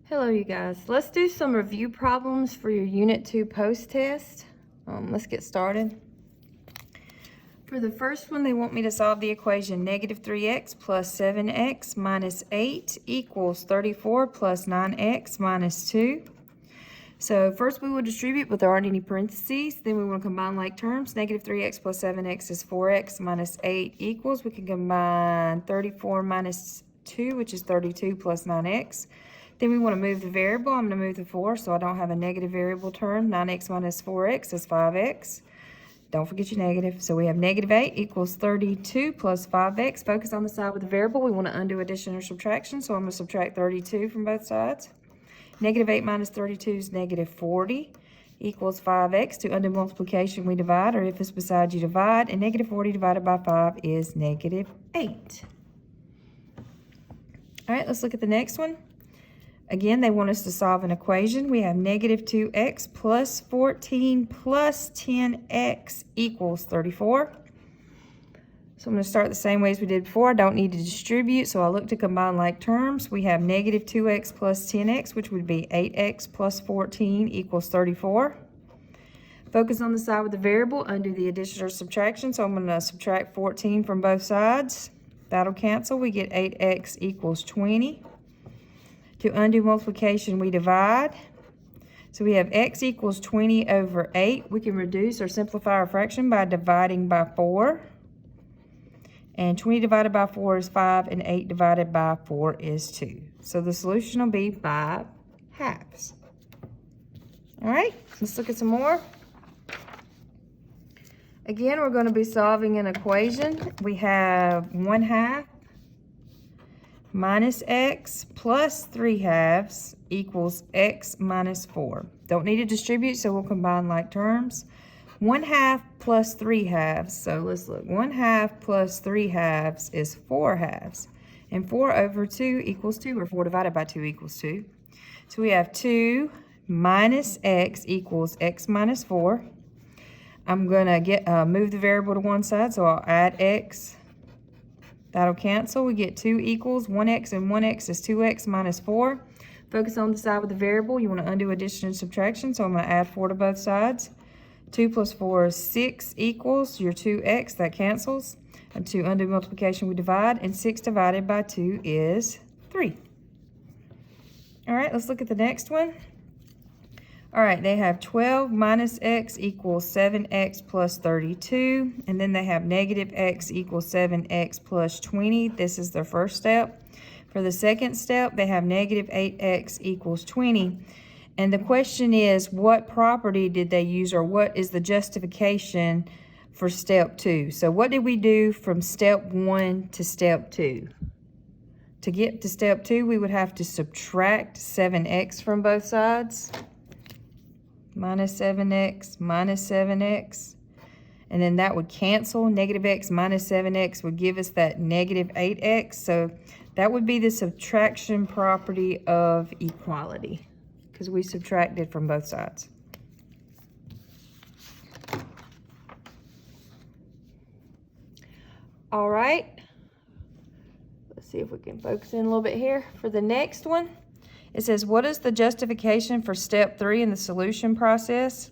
Hello you guys, let's do some review problems for your Unit 2 post-test. Let's get started. For the first one, they want me to solve the equation negative 3x plus 7x minus 8 equals 34 plus 9x minus 2. So first we will distribute, but there aren't any parentheses. Then we want to combine like terms. Negative 3x plus 7x is 4x minus 8 equals. We can combine 34 minus 2, which is 32 plus 9x. Then we want to move the variable. I'm going to move the 4 so I don't have a negative variable term. 9x minus 4x is 5x. Don't forget your negative. So we have negative 8 equals 32 plus 5x. Focus on the side with the variable. We want to undo addition or subtraction, so I'm going to subtract 32 from both sides. Negative 8 minus 32 is negative 40 equals 5x. To undo multiplication, we divide, or if it's beside you, divide. And negative 40 divided by 5 is negative 8. All right, let's look at the next one. Again, they want us to solve an equation. We have negative 2x plus 14 plus 10x equals 34. So I'm going to start the same way as we did before. I don't need to distribute, so I look to combine like terms. We have negative 2x plus 10x, which would be 8x plus 14 equals 34. Focus on the side with the variable, undo the addition or subtraction. So I'm going to subtract 14 from both sides. That'll cancel. We get 8x equals 20. To undo multiplication, we divide. So we have x equals 20 over 8. We can reduce or simplify our fraction by dividing by 4. And 20 divided by 4 is 5, and 8 divided by 4 is 2. So the solution will be 5 halves. All right, let's look at some more. Again, we're going to be solving an equation. We have 1/2 minus x plus 3/2 equals x minus 4. Don't need to distribute, so we'll combine like terms. 1/2 plus 3/2. So let's look. 1/2 plus 3/2 is 4/2. And 4 over 2 equals 2, or 4 divided by 2 equals 2. So we have 2 minus x equals x minus 4. I'm going to move the variable to one side, so I'll add x. That'll cancel. We get 2 equals 1x, and 1x is 2x minus 4. Focus on the side with the variable. You want to undo addition and subtraction, so I'm going to add 4 to both sides. 2 plus 4 is 6 equals your 2x. That cancels. And to undo multiplication, we divide, and 6 divided by 2 is 3. All right, let's look at the next one. All right, they have 12 minus x equals 7x plus 32. And then they have negative x equals 7x plus 20. This is their first step. For the second step, they have negative 8x equals 20. And the question is, what property did they use, or what is the justification for step 2? So what did we do from step 1 to step 2? To get to step 2, we would have to subtract 7x from both sides. Minus 7x, minus 7x. And then that would cancel. Negative x minus 7x would give us that negative 8x. So that would be the subtraction property of equality, because we subtracted from both sides. All right. Let's see if we can focus in a little bit here. For the next one, it says, what is the justification for step 3 in the solution process?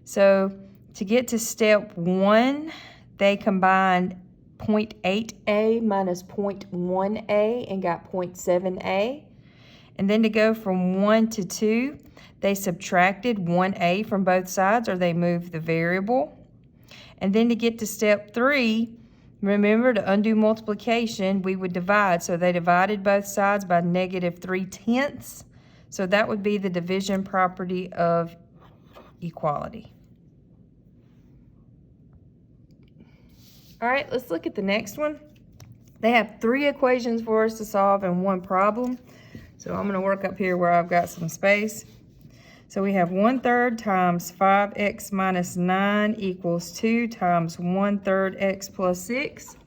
So to get to step 1, they combined 0.8a minus 0.1a and got 0.7a. And then to go from 1 to 2, they subtracted 1a from both sides, or they moved the variable. And then to get to step 3, remember, to undo multiplication, we would divide. So they divided both sides by negative 3/10. So that would be the division property of equality. All right, let's look at the next one. They have 3 equations for us to solve in one problem. So I'm going to work up here where I've got some space. So we have 1/3 times 5x minus 9 equals 2 times 1/3 x plus 6.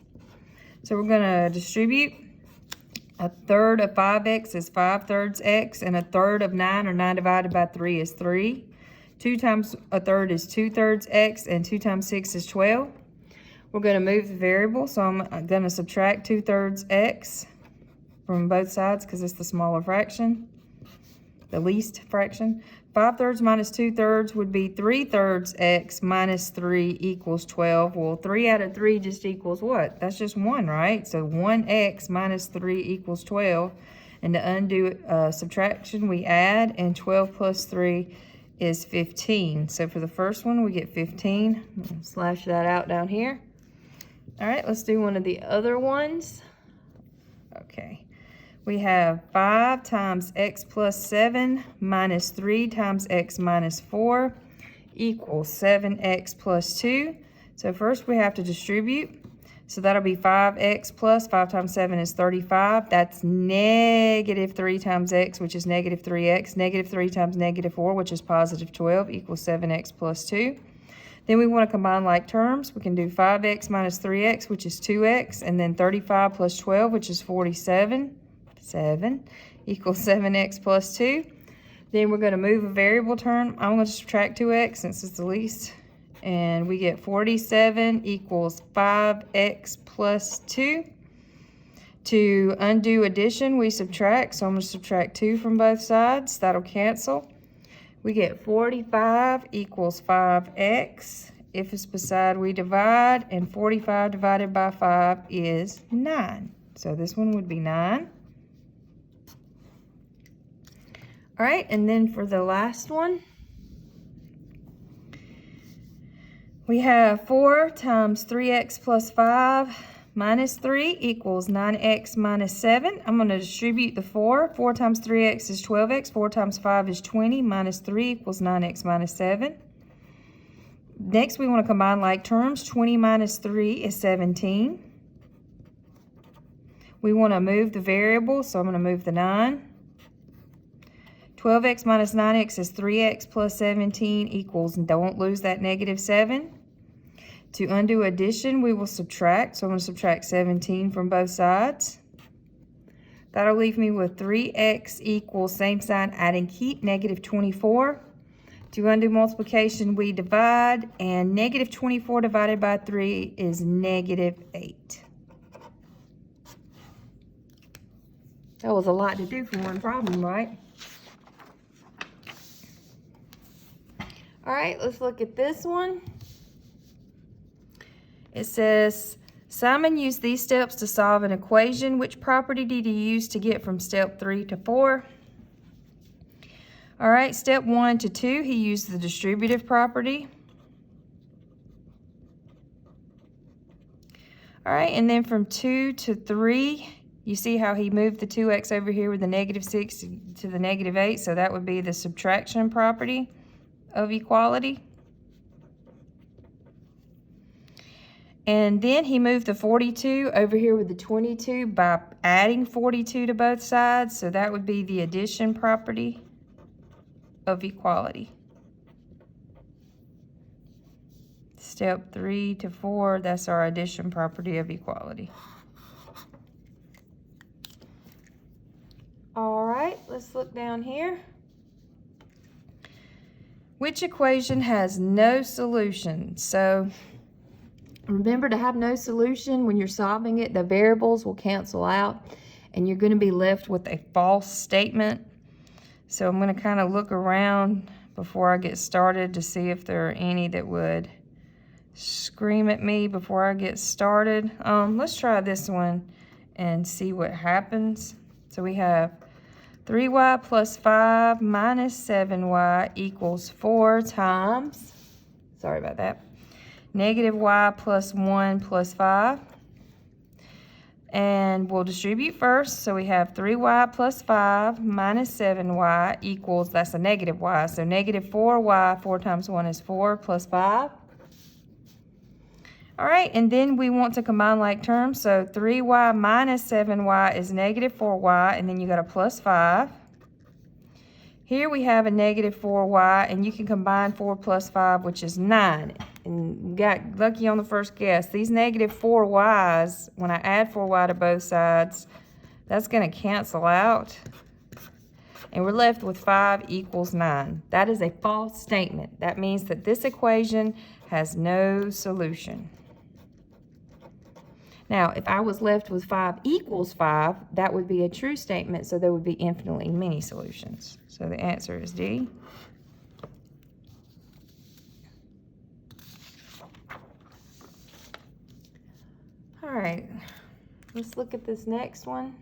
So we're going to distribute. 1/3 of 5x is 5/3 x, and 1/3 of 9, or 9 divided by 3, is 3. 2 times 1/3 is 2/3 x, and 2 times 6 is 12. We're going to move the variable, so I'm going to subtract 2/3 x from both sides because it's the smaller fraction. the least fraction. 5/3 minus 2/3 would be 3/3 x minus 3 equals 12. Well, 3 out of 3 just equals what? That's just 1, right? So 1x minus 3 equals 12. And to undo subtraction, we add, and 12 plus 3 is 15. So for the first one, we get 15. Slash that out down here. All right, let's do one of the other ones. Okay. We have 5 times x plus 7 minus 3 times x minus 4 equals 7x plus 2. So first we have to distribute. So that'll be 5x plus 5 times 7 is 35. That's negative 3 times x, which is negative 3x. Negative 3 times negative 4, which is positive 12, equals 7x plus 2. Then we want to combine like terms. We can do 5x minus 3x, which is 2x, and then 35 plus 12, which is 47. 7 equals 7x plus 2. Then we're going to move a variable term. I'm going to subtract 2x since it's the least. And we get 47 equals 5x plus 2. To undo addition, we subtract. So I'm going to subtract 2 from both sides. That'll cancel. We get 45 equals 5x. If it's beside, we divide. And 45 divided by 5 is 9. So this one would be 9. All right, and then for the last one, we have 4 times 3x plus 5 minus 3 equals 9x minus 7. I'm going to distribute the 4. 4 times 3x is 12x. 4 times 5 is 20. Minus 3 equals 9x minus 7. Next, we want to combine like terms. 20 minus 3 is 17. We want to move the variable, so I'm going to move the 9. 12x minus 9x is 3x plus 17 equals, and don't lose that negative 7. To undo addition, we will subtract. So I'm going to subtract 17 from both sides. That'll leave me with 3x equals, same sign, add and keep, negative 24. To undo multiplication, we divide, and negative 24 divided by 3 is negative 8. That was a lot to do for one problem, right? All right, let's look at this one. It says, Simon used these steps to solve an equation. Which property did he use to get from step 3 to 4? All right, step 1 to 2, he used the distributive property. All right, and then from 2 to 3, you see how he moved the 2x over here with the negative 6 to the negative 8, so that would be the subtraction property of equality. And then he moved the 42 over here with the 22 by adding 42 to both sides, so that would be the addition property of equality. Step 3 to 4, that's our addition property of equality. All right, let's look down here. Which equation has no solution? So remember, to have no solution, when you're solving it, the variables will cancel out and you're going to be left with a false statement. So I'm going to kind of look around before I get started to see if there are any that would scream at me before I get started. Let's try this one and see what happens. So we have 3y plus 5 minus 7y equals 4 times, sorry about that, negative y plus 1 plus 5. And we'll distribute first. So we have 3y plus 5 minus 7y equals, that's a negative y, so negative 4y, 4 times 1 is 4, plus 5. All right, and then we want to combine like terms. So 3y minus 7y is negative 4y, and then you got a plus 5. Here we have a negative 4y, and you can combine 4 plus 5, which is 9. And you got lucky on the first guess. These negative 4y's, when I add 4y to both sides, that's going to cancel out. And we're left with 5 equals 9. That is a false statement. That means that this equation has no solution. Now, if I was left with 5 equals 5, that would be a true statement, so there would be infinitely many solutions. So the answer is D. All right, let's look at this next one.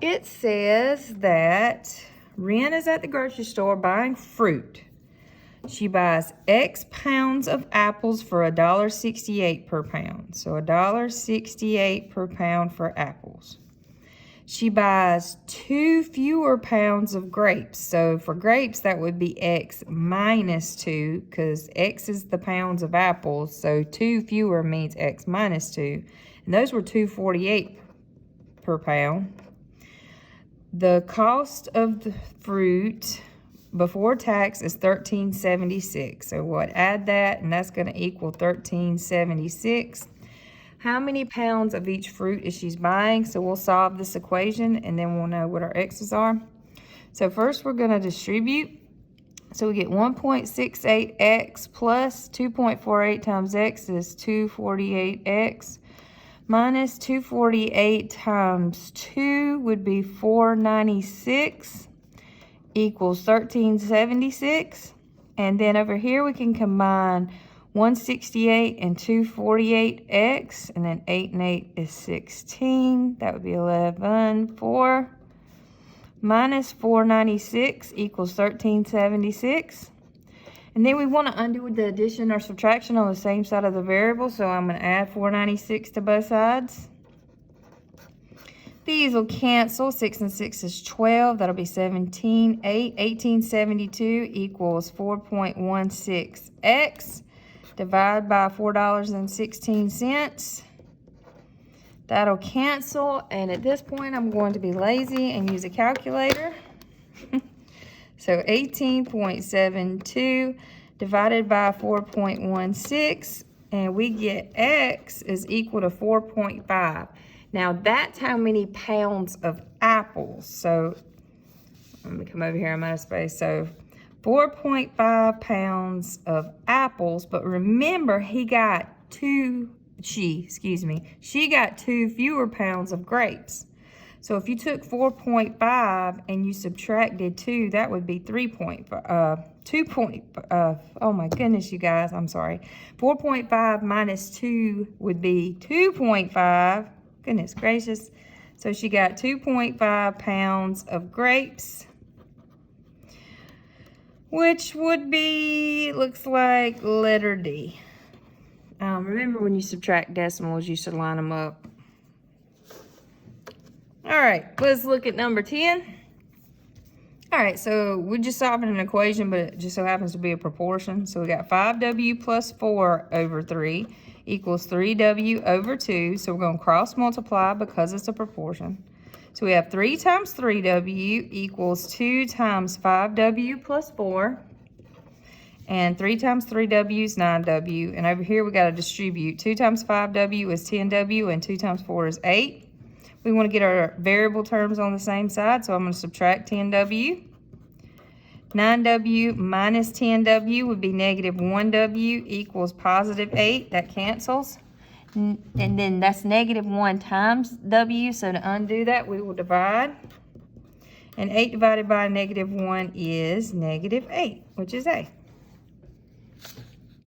It says that Ren is at the grocery store buying fruit. She buys X pounds of apples for $1.68 per pound. So $1.68 per pound for apples. She buys 2 fewer pounds of grapes. So for grapes, that would be X minus 2, because X is the pounds of apples. So 2 fewer means X minus 2. And those were $2.48 per pound. The cost of the fruit before tax is $13.76. So we'll add that, and that's going to equal $13.76. How many pounds of each fruit is she buying? So we'll solve this equation, and then we'll know what our x's are. So first we're going to distribute. So we get 1.68x plus 2.48 times x is 248x. Minus 248 times 2 would be 496 equals 1376. And then over here we can combine 168 and 248x, and then 8 and 8 is 16. That would be 11. 4 minus 496 equals 1376. And then we want to undo the addition or subtraction on the same side of the variable, so I'm going to add 496 to both sides. These will cancel. 6 and 6 is 12. That'll be 17. 8. 1872 equals 4.16x. Divide by $4.16. That'll cancel. And at this point, I'm going to be lazy and use a calculator. So 18.72 divided by 4.16, and we get x is equal to 4.5. Now that's how many pounds of apples. So let me come over here, I'm out of space. So 4.5 pounds of apples, but remember she got 2 fewer pounds of grapes. So if you took 4.5 and you subtracted 2, that would be 3.5, oh my goodness, you guys, I'm sorry. 4.5 minus 2 would be 2.5, goodness gracious. So she got 2.5 pounds of grapes, which would be, looks like letter D. Remember when you subtract decimals, you should line them up. All right, let's look at number 10. All right, so we're just solving an equation, but it just so happens to be a proportion. So we got 5w plus 4 over 3 equals 3w over 2. So we're going to cross multiply because it's a proportion. So we have 3 times 3w equals 2 times 5w plus 4. And 3 times 3w is 9w. And over here we got to distribute. 2 times 5w is 10w, and 2 times 4 is 8. We want to get our variable terms on the same side, so I'm going to subtract 10w. 9w minus 10w would be negative 1w equals positive 8. That cancels. And then that's negative 1 times w, so to undo that, we will divide. And 8 divided by negative 1 is negative 8, which is A.